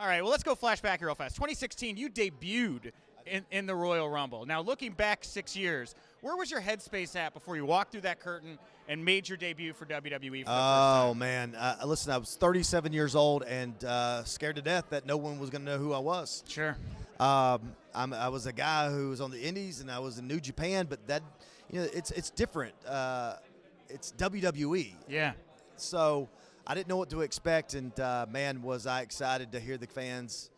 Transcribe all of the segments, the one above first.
All right, well, let's go flashback here real fast. 2016, you debuted in the Royal Rumble. Now, looking back 6 years, where was your headspace at before you walked through that curtain and made your debut for WWE for the first time? Oh, man. Listen, I was 37 years old and scared to death that no one was going to know who I was. Sure. I was a guy who was on the Indies, and I was in New Japan, but that, it's different. It's WWE. Yeah. So I didn't know what to expect, and man, was I excited to hear the fans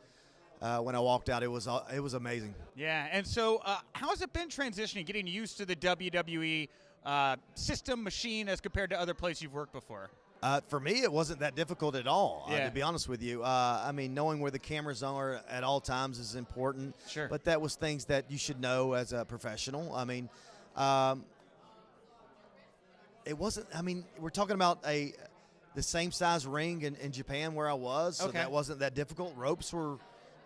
when I walked out. It was amazing. Yeah, and so how has it been transitioning, getting used to the WWE system, machine, as compared to other places you've worked before? For me, it wasn't that difficult at all, to be honest with you. I mean, knowing where the cameras are at all times is important. Sure. But that was things that you should know as a professional. I mean, it wasn't, we're talking about the same size ring in Japan where I was, so that wasn't that difficult. Ropes were,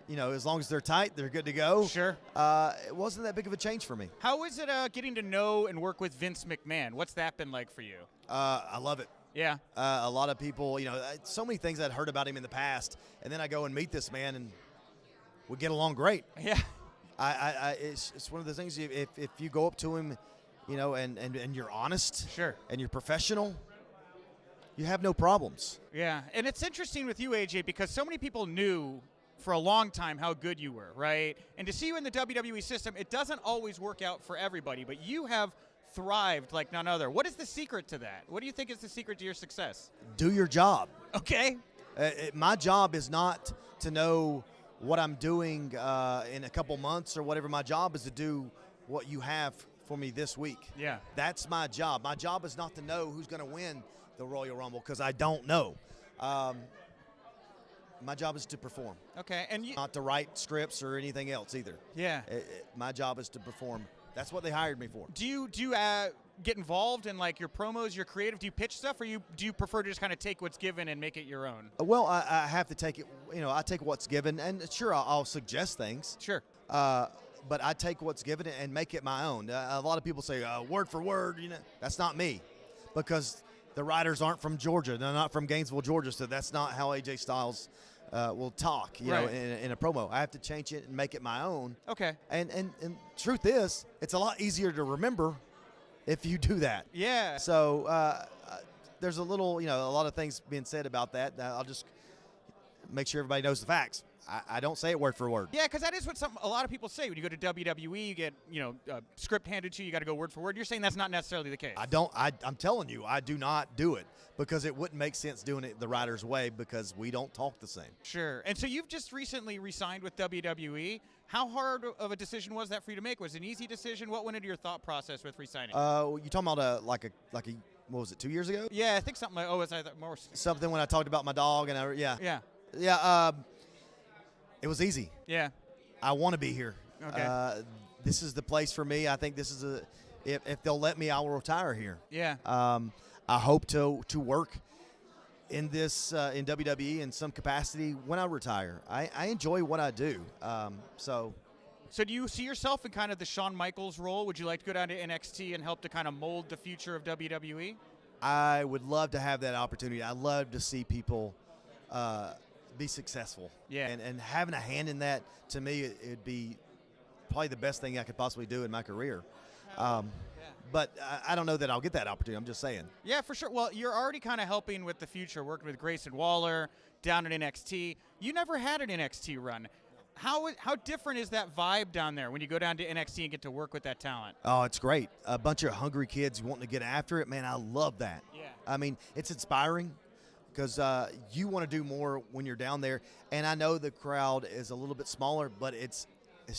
as long as they're tight, they're good to go. Sure. It wasn't that big of a change for me. How is it getting to know and work with Vince McMahon? What's that been like for you? I love it. Yeah. A lot of people, so many things I'd heard about him in the past, and then I go and meet this man, and we get along great. Yeah. It's one of the things, if you go up to him, and you're honest. Sure. And you're professional, you have no problems. Yeah, and it's interesting with you, AJ, because so many people knew for a long time how good you were, right? And to see you in the WWE system, it doesn't always work out for everybody, but you have thrived like none other. What is the secret to that? What do you think is the secret to your success? Do your job. Okay. My job is not to know what I'm doing in a couple months or whatever. My job is to do what you have for me this week. Yeah. That's my job. My job is not to know who's going to win the Royal Rumble, because I don't know. My job is to perform. Okay. And not to write scripts or anything else either. Yeah. My job is to perform. That's what they hired me for. Do you get involved in like your promos, your creative? Do you pitch stuff, or do you prefer to just kind of take what's given and make it your own? Well, I have to take it. I take what's given, and sure, I'll suggest things. Sure. But I take what's given and make it my own. A lot of people say word for word. That's not me, because the writers aren't from Georgia. They're not from Gainesville, Georgia, so that's not how AJ Styles will talk, right. in a promo. I have to change it and make it my own. Okay. And truth is, it's a lot easier to remember if you do that. Yeah. So there's a lot of things being said about that. I'll just make sure everybody knows the facts. I don't say it word for word. Yeah, because that is what a lot of people say. When you go to WWE, you get a script handed to you. You got to go word for word. You're saying that's not necessarily the case. I'm telling you, I do not do it, because it wouldn't make sense doing it the writer's way, because we don't talk the same. Sure. And so you've just recently re-signed with WWE. How hard of a decision was that for you to make? Was it an easy decision? What went into your thought process with re-signing? You talking about what was it, 2 years ago? Yeah, I think something like was I more something when I talked about my dog and yeah. It was easy. Yeah. I want to be here. Okay. This is the place for me. I think this is if they'll let me, I will retire here. Yeah. I hope to work in this in WWE in some capacity when I retire. I enjoy what I do. So do you see yourself in kind of the Shawn Michaels role? Would you like to go down to NXT and help to kind of mold the future of WWE? I would love to have that opportunity. I love to see people be successful. Yeah. And having a hand in that, to me, it'd be probably the best thing I could possibly do in my career. But I don't know that I'll get that opportunity. I'm just saying. Yeah, for sure. Well, you're already kind of helping with the future, working with Grayson Waller down at NXT. You never had an NXT run. How different is that vibe down there when you go down to NXT and get to work with that talent? Oh, it's great. A bunch of hungry kids wanting to get after it. Man, I love that. Yeah. I mean, it's inspiring, because you want to do more when you're down there. And I know the crowd is a little bit smaller, but it's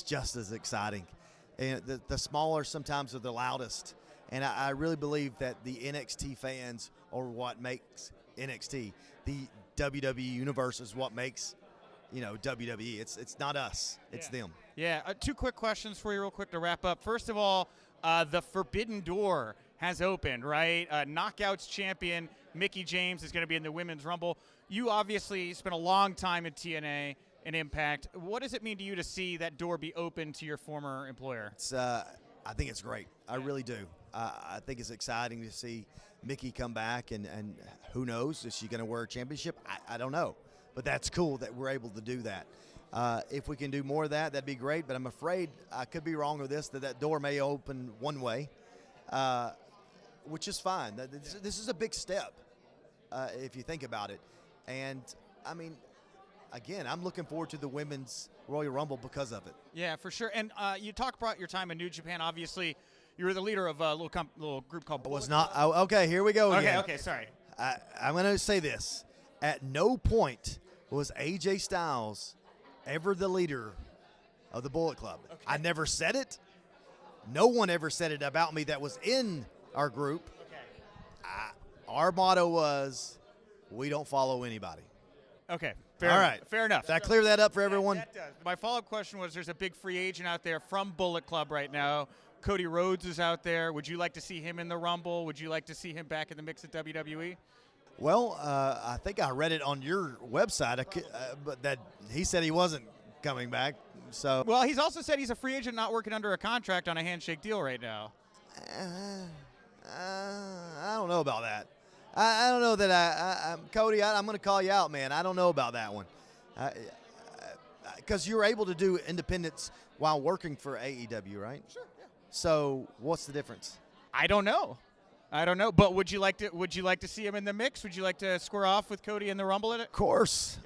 just as exciting. And the smaller sometimes are the loudest. And I really believe that the NXT fans are what makes NXT. The WWE universe is what makes WWE. It's not us. It's them. Yeah. 2 quick questions for you real quick to wrap up. First of all, the Forbidden Door has opened, right? Knockouts champion Mickie James is going to be in the Women's Rumble. You obviously spent a long time in TNA and Impact. What does it mean to you to see that door be open to your former employer? I think it's great. I really do. I think it's exciting to see Mickie come back, and who knows, is she going to wear a championship? I don't know, but that's cool that we're able to do that. If we can do more of that, that'd be great, but I'm afraid I could be wrong with this, that door may open one way, which is fine. This is a big step if you think about it. And, I mean, again, I'm looking forward to the Women's Royal Rumble because of it. Yeah, for sure. And you talk about your time in New Japan. Obviously, you were the leader of a little group called Was not. Okay, here we go again. Okay, sorry. I'm going to say this. At no point was AJ Styles ever the leader of the Bullet Club. Okay. I never said it. No one ever said it about me that was in our group. Okay. Our motto was, we don't follow anybody. Okay. All right. Fair enough. Did I clear that up for everyone? That does. My follow-up question was, there's a big free agent out there from Bullet Club right now. Cody Rhodes is out there. Would you like to see him in the Rumble? Would you like to see him back in the mix at WWE? Well, I think I read it on your website, but that he said he wasn't coming back. So, well, he's also said he's a free agent, not working under a contract on a handshake deal right now. I don't know about that. I don't know that Cody, I'm going to call you out, man. I don't know about that one. Because you're able to do independence while working for AEW, right? Sure, yeah. So what's the difference? I don't know. But would you like to see him in the mix? Would you like to square off with Cody in the Rumble? Of course.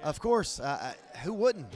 Who wouldn't?